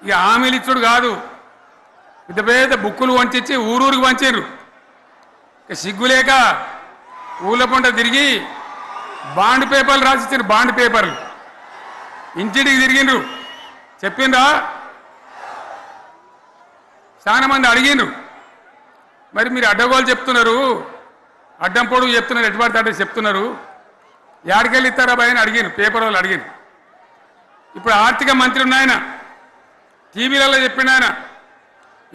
ఇక హామీలు ఇచ్చుడు కాదు, పెద్ద పెద్ద బుక్కులు వంచి ఊరూరికి పంచారు. ఇక సిగ్గులేక ఊళ్ళ పంట తిరిగి బాండ్ పేపర్లు రాసిచ్చారు. బాండ్ పేపర్లు ఇంటింటికి తిరిగిండ్రు. చెప్పిండ్రా? చాలా మంది అడిగిండ్రు. మరి మీరు అడ్డగోలు చెప్తున్నారు, అడ్డం పొడుగు చెప్తున్నారు, ఎటువంటి అడ్డ చెప్తున్నారు, యాడికెళ్ళి ఇస్తారా భయ అని అడిగిండ్రు. పేపర్ వాళ్ళు అడిగిండ్రు. ఇప్పుడు ఆర్థిక మంత్రి ఉన్నాయన టీవీలలో చెప్పిన ఆయన,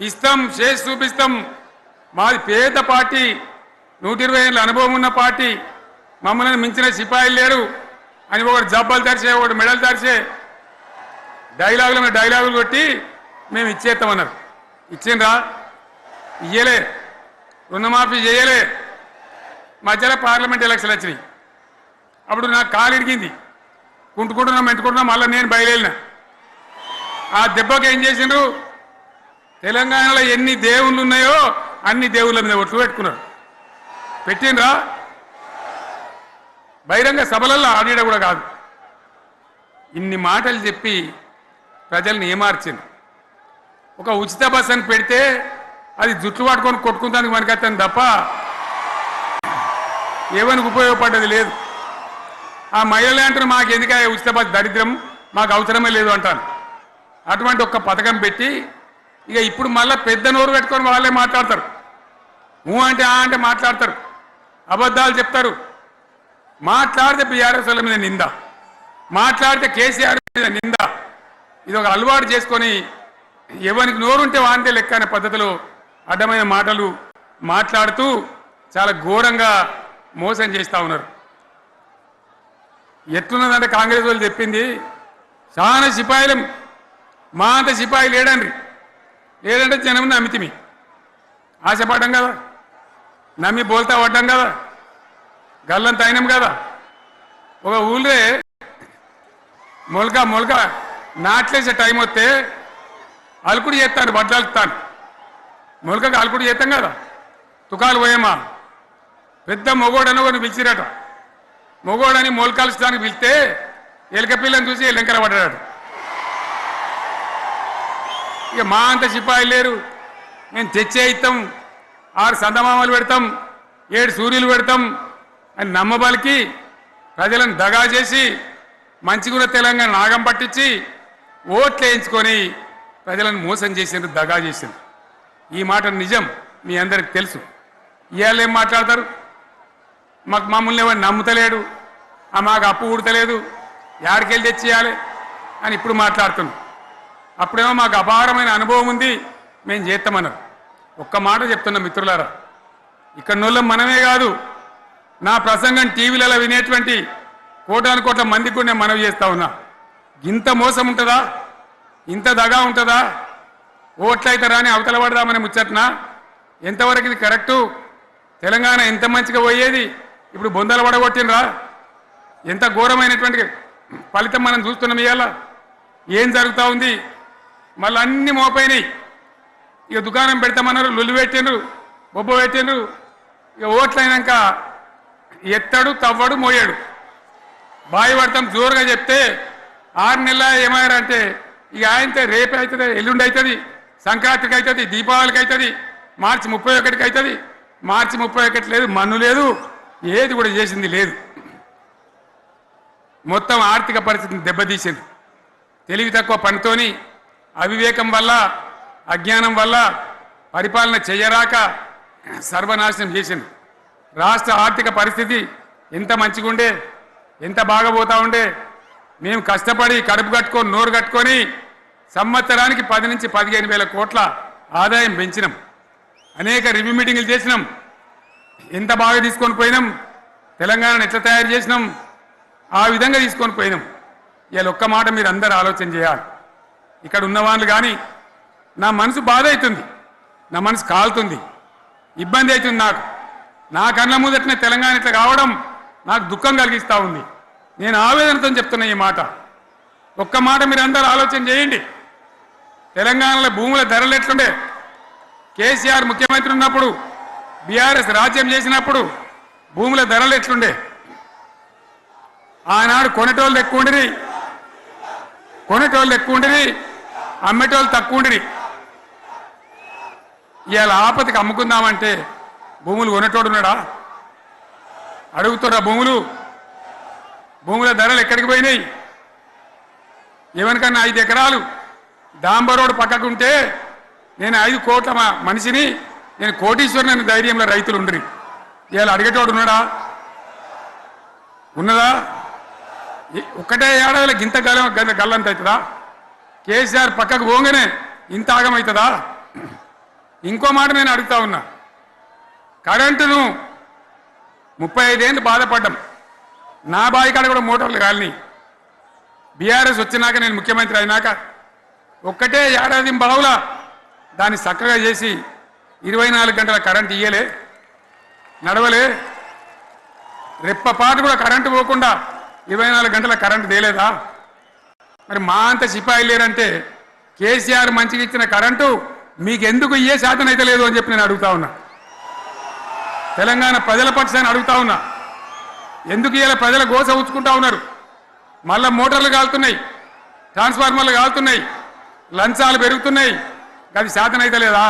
ఇస్తాం చేసి చూపిస్తాం, మాది పేద పార్టీ, 120 ఏళ్ళ అనుభవం ఉన్న పార్టీ, మమ్మల్ని మించిన సిపాయిలు లేరు అని ఒకటి జబ్బలు తెరిచే, ఒకటి మెడలు తెరిచే డైలాగుల మీద డైలాగులు కొట్టి మేము ఇచ్చేస్తామన్నారు. ఇచ్చిండ్రా? ఇయ్యలే. రుణమాఫీ చేయలే. మధ్యలో పార్లమెంట్ ఎలక్షన్ వచ్చినాయి. అప్పుడు నాకు కాలు ఇరిగింది. కుంటుకుంటున్నాం మెంటుకుంటున్నాం, మళ్ళీ నేను బయలుదేరిన. ఆ దెబ్బకి ఏం చేసిండ్రు? తెలంగాణలో ఎన్ని దేవుళ్ళు ఉన్నాయో అన్ని దేవుళ్ళ మీద ఒట్లు పెట్టుకున్నారు. పెట్టిండ్రా? బహిరంగ సభలలో ఆడిడ కూడా కాదు. ఇన్ని మాటలు చెప్పి ప్రజల్ని ఏమార్చింది. ఒక ఉచిత బస్ అని పెడితే అది జుట్లు పట్టుకొని కొట్టుకుంటానికి మనకత్తాను తప్ప ఏమనికి ఉపయోగపడ్డది లేదు. ఆ మహిళలే అంటారు మాకు ఎందుక ఉచిత బస్, దరిద్రం, మాకు అవసరమే లేదు అంటాను. అటువంటి ఒక్క పథకం పెట్టి ఇక ఇప్పుడు మళ్ళీ పెద్ద నోరు పెట్టుకొని వాళ్ళే మాట్లాడతారు. అంటే అంటే మాట్లాడతారు, అబద్ధాలు చెప్తారు. మాట్లాడితే బీఆర్ఎస్ వాళ్ళ మీద నింద, మాట్లాడితే కేసీఆర్ మీద నింద. ఇది ఒక అలవాటు చేసుకొని ఎవరికి నోరుంటే వాంతే లెక్క అనే పద్ధతిలో అడ్డమైన మాటలు మాట్లాడుతూ చాలా ఘోరంగా మోసం చేస్తూ ఉన్నారు. ఎట్లున్నదంటే కాంగ్రెస్ వాళ్ళు చెప్పింది, చాలా సిపాయిలం, మా అంత సిపాయి లేడండి. లేదంటే జనం నమ్మితిమి, ఆశపడ్డాం కదా, నమ్మి బోల్తా పడ్డాం కదా, గల్లంత అయినాం కదా. ఒక ఊళ్ళే మొలక నాట్లేసే టైం వస్తే అలుకుడు చేస్తాను, బడ్డాలుతాను. మొలకకు అలుకుడు చేస్తాం కదా, తుకాలు పోయేమా. పెద్ద మొగోడని ఒకరిని పిలిచిరట. మొగోడని మొలకాల్చడానికి పిలిస్తే ఎలక పిల్లని చూసి ఎల్లంకర పడ్డాడు. ఇక మా అంత సిపాయిలు లేరు, మేము తెచ్చే ఇస్తాం, 6 సందమామలు పెడతాం, 7 సూర్యులు పెడతాం అని నమ్మబలికి ప్రజలను దగా చేసి మంచిగున్న తెలంగాణ నాగం పట్టించి ఓట్లు వేయించుకొని ప్రజలను మోసం చేసిండ్రు, దగా చేసిండ్రు. ఈ మాట నిజం, మీ అందరికి తెలుసు. ఇవాళ ఏం మాట్లాడతారు? మమ్మల్ని ఎవరు నమ్ముతలేడు, మాకు అప్పు ఉడతలేదు, యాడికెళ్ళి తెచ్చియాలి అని ఇప్పుడు మాట్లాడుతున్నాం. అప్పుడేమో మాకు అపారమైన అనుభవం ఉంది, మేము చేస్తామన్నారు. ఒక్క మాట చెప్తున్నాం మిత్రులారా, ఇక్కడ నోళ్ళం మనమే కాదు, నా ప్రసంగం టీవీలలో వినేటువంటి కోటాను కోట్ల మందికి కూడా నేను మనవి చేస్తా ఉన్నా. ఇంత మోసం ఉంటుందా? ఇంత దగా ఉంటుందా? ఓట్లయితే రాని అవతల పడదామని ముచ్చట్నా? ఎంతవరకు ఇది కరెక్టు? తెలంగాణ ఎంత మంచిగా పోయేది, ఇప్పుడు బొందలు పడగొట్టినరా? ఎంత ఘోరమైనటువంటి ఫలితం మనం చూస్తున్నాం. ఇవాళ ఏం జరుగుతూ ఉంది? మళ్ళీ అన్ని మోపైనాయి. ఇక దుకాణం పెడతామన్నారు, లొల్లు పెట్టిండ్రు, బొబ్బ పెట్టిండ్రు. ఇక ఓట్లయినాక ఎత్తడు, తవ్వడు, మోయాడు. బాయి పడతాం జోరుగా చెప్తే 6 నెలల ఏమయ్యారంటే ఇక ఆయనతో రేపు అవుతుంది, ఎల్లుండి అవుతుంది, సంక్రాంతికి అవుతుంది, దీపావళికి అవుతుంది, మార్చి 31కి అవుతుంది. మార్చి 31 లేదు, మన్ను లేదు, ఏది కూడా చేసింది లేదు. మొత్తం ఆర్థిక పరిస్థితిని దెబ్బతీసింది. తెలివి తక్కువ పనితోని, అవివేకం వల్ల, అజ్ఞానం వల్ల పరిపాలన చేయరాక సర్వనాశనం చేసింది. రాష్ట్ర ఆర్థిక పరిస్థితి ఎంత మంచిగా ఉండే, ఎంత బాగా పోతా ఉండే. మేము కష్టపడి కడుపు కట్టుకొని నోరు కట్టుకొని సంవత్సరానికి 10 నుంచి 15 వేల కోట్ల ఆదాయం పెంచినాం. అనేక రివ్యూ మీటింగులు చేసినాం. ఎంత బాగా తీసుకొని పోయినాం, తెలంగాణను ఎట్లా తయారు చేసినాం, ఆ విధంగా తీసుకొని పోయినాం. ఇవాళ ఒక్క మాట మీరు అందరూ ఆలోచన చేయాలి. ఇక్కడ ఉన్న వాళ్ళు కానీ నా మనసు బాధ అవుతుంది, నా మనసు కాలుతుంది, ఇబ్బంది అవుతుంది. నా కళ్ళ ముందటనే తెలంగాణ ఇట్లా కావడం నాకు దుఃఖం కలిగిస్తూ ఉంది. నేను ఆవేదనతో చెప్తున్నా ఈ మాట. ఒక్క మాట మీరు అందరూ ఆలోచన చేయండి. తెలంగాణలో భూముల ధరలు ఎట్లుండే? కేసీఆర్ ముఖ్యమంత్రి ఉన్నప్పుడు, బీఆర్ఎస్ రాజ్యం చేసినప్పుడు భూముల ధరలు ఎట్లుండే? ఆనాడు కొనేటోళ్ళు ఎక్కువ ఉండిరి, అమ్మేటోళ్ళు తక్కువ ఉండిరి. ఇవాళ ఆపతికి అమ్ముకుందామంటే భూములు కొనేటోడున్నాడా? అడుగుతున్నా భూముల ధరలు ఎక్కడికి పోయినాయి? ఎవరికన్నా 5 ఎకరాలు డాంబర్ రోడ్ పక్కకుంటే నేను 5 కోట్ల మనిషిని, నేను కోటీశ్వరుని అనే ధైర్యంలో రైతులు ఉండరు. ఇవాళ అడిగేటోడు ఉన్నాడా? ఉన్నదా? ఒక్కటే ఏడాదిలో గింత గల్లంత అవుతుందా? కేసీఆర్ పక్కకు పోగానే ఇంత ఆగమవుతుందా? ఇంకో మాట నేను అడుగుతా ఉన్నా, కరెంటును 35 ఏళ్ళు బాధపడ్డాం. నా బావి కాడ కూడా మోటార్లు కాలినాయి. బీఆర్ఎస్ వచ్చినాక, నేను ముఖ్యమంత్రి అయినాక ఒక్కటే ఏడాది బావులా దాన్ని చక్కగా చేసి 24 గంటల కరెంట్ ఇయ్యలే, నడవలే. రెప్పపాటు కూడా కరెంటు పోకుండా 24 గంటల కరెంటు తేలేదా? మరి మా అంత సిపాయిలు లేరంటే కేసీఆర్ మంచిగా ఇచ్చిన కరెంటు మీకెందుకు ఇయ్యే శాతం అయితే లేదు అని చెప్పి నేను అడుగుతా ఉన్నా. తెలంగాణ ప్రజల పక్షాన్ని అడుగుతా ఉన్నా. ఎందుకు ఇలా ప్రజల గోస ఉంచుకుంటా ఉన్నారు? మళ్ళా మోటార్లు కాలుతున్నాయి, ట్రాన్స్ఫార్మర్లు కాలుతున్నాయి, లంచాలు పెరుగుతున్నాయి. అది శాతం అయితే లేదా?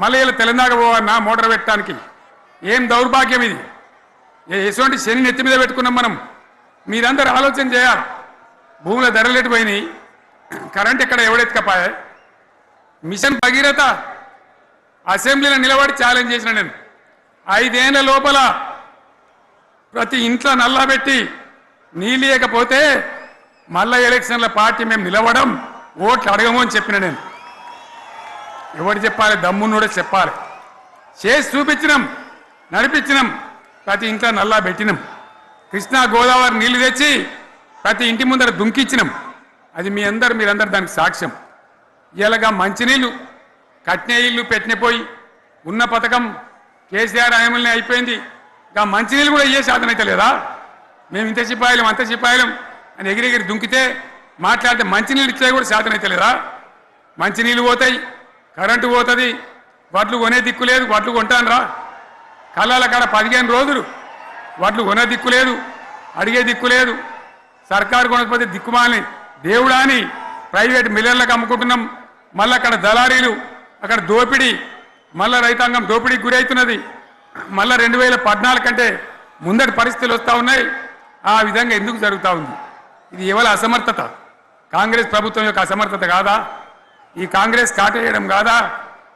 మళ్ళీ ఇలా తెలంగాణ పోవన్నా మోటార్ పెట్టడానికి? ఏం దౌర్భాగ్యం ఇది! ఎటువంటి శని నెత్తి మీద పెట్టుకున్నాం మనం. మీరందరూ ఆలోచన చేయాలి. భూముల ధరలు ఎటుపోయినాయి, కరెంట్ ఎక్కడ ఎవడెత్తుకపోయా? మిషన్ భగీరథ అసెంబ్లీలో నిలబడి ఛాలెంజ్ చేసిన నేను, 5 ఏళ్ల లోపల ప్రతి ఇంట్లో నల్లా పెట్టి నీళ్ళు లేకపోతే మళ్ళా ఎలక్షన్ల పార్టీ మేము నిలవడం, ఓట్లు అడగము అని చెప్పిన నేను. ఎవరు చెప్పాలి? దమ్మున్నోడే చెప్పాలి. చేసి చూపించినాం, నడిపించినాం. ప్రతి ఇంట్లో నల్లా పెట్టినాం. కృష్ణా గోదావరి నీళ్లు తెచ్చి ప్రతి ఇంటి ముందర దుంకిచ్చినాం. అది మీరందరూ దానికి సాక్ష్యం. ఇలాగా మంచినీళ్ళు కట్నే ఇల్లు పెట్టినపోయి ఉన్న పథకం కేసీఆర్ హయాంలోనే అయిపోయింది. ఇంకా మంచినీళ్ళు కూడా ఇయ్యే శాతం అయితే లేదా? మేము ఇంత సిపాయిలం అంత సిపాయిలం అని ఎగిరెగిరి దుంకితే మాట్లాడితే మంచినీళ్ళు ఇచ్చే కూడా శాతం అయితే లేదా? మంచినీళ్ళు పోతాయి, కరెంటు పోతుంది, వడ్లు కొనే దిక్కు లేదు. వడ్లు కొంటాను రా, కళ్ళాల కాడ 15 రోజులు వడ్లు కొనే దిక్కు లేదు, అడిగే దిక్కు లేదు. సర్కారు కొనకపోతే దిక్కుమాలని దేవుడా అని ప్రైవేట్ మిల్లర్లకు అమ్ముకుంటున్నాం. మళ్ళీ అక్కడ దళారీలు, అక్కడ దోపిడీ, మళ్ళీ రైతాంగం దోపిడీకి గురవుతున్నది. మళ్ళీ 2014 కంటే ముందటి పరిస్థితులు వస్తూ ఉన్నాయి. ఆ విధంగా ఎందుకు జరుగుతూ ఉంది? ఇది ఎవరి అసమర్థత? కాంగ్రెస్ ప్రభుత్వం యొక్క అసమర్థత కాదా? ఈ కాంగ్రెస్ కాటేయడం కాదా?